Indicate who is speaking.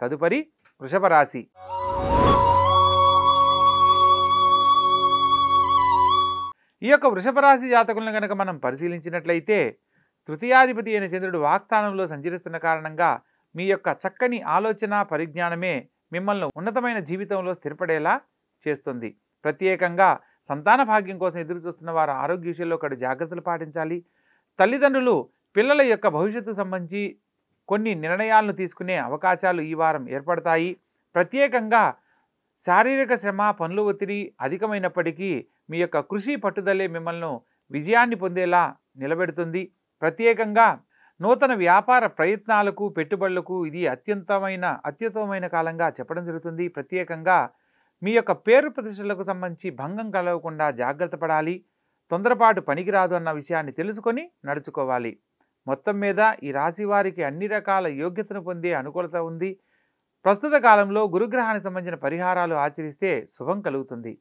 Speaker 1: తదుపరి వృషభ రాశి. ఈ యొక్క వృషభ రాశి జాతకులను కనుక మనం పరిశీలించినట్లయితే తృతీయాధిపతి అయిన చంద్రుడు వాక్స్థానంలో సంచరిస్తున్న కారణంగా మీ యొక్క చక్కని ఆలోచన పరిజ్ఞానమే మిమ్మల్ని ఉన్నతమైన జీవితంలో స్థిరపడేలా చేస్తుంది. ప్రత్యేకంగా సంతాన భాగ్యం కోసం ఎదురు చూస్తున్న వారు ఆరోగ్య విషయంలో కడు జాగ్రత్తలు పాటించాలి. తల్లిదండ్రులు పిల్లల యొక్క భవిష్యత్తు సంబంధించి కొన్ని నిర్ణయాలను తీసుకునే అవకాశాలు ఈ వారం ఏర్పడతాయి. ప్రత్యేకంగా శారీరక శ్రమ పనుల ఒత్తిడి అధికమైనప్పటికీ మీ యొక్క కృషి పట్టుదలే మిమ్మల్ని విజయాన్ని పొందేలా నిలబెడుతుంది. ప్రత్యేకంగా నూతన వ్యాపార ప్రయత్నాలకు పెట్టుబడులకు ఇది అత్యుత్తమమైన కాలంగా చెప్పడం జరుగుతుంది. ప్రత్యేకంగా మీ యొక్క పేరు ప్రతిష్టలకు సంబంధించి భంగం కలగకుండా జాగ్రత్త పడాలి. తొందరపాటు పనికిరాదు అన్న విషయాన్ని తెలుసుకొని నడుచుకోవాలి. మొత్తం మీద ఈ రాశి వారికి అన్ని రకాల యోగ్యతను పొందే అనుకూలత ఉంది. ప్రస్తుత కాలంలో గురుగ్రహానికి సంబంధించిన పరిహారాలు ఆచరిస్తే శుభం కలుగుతుంది.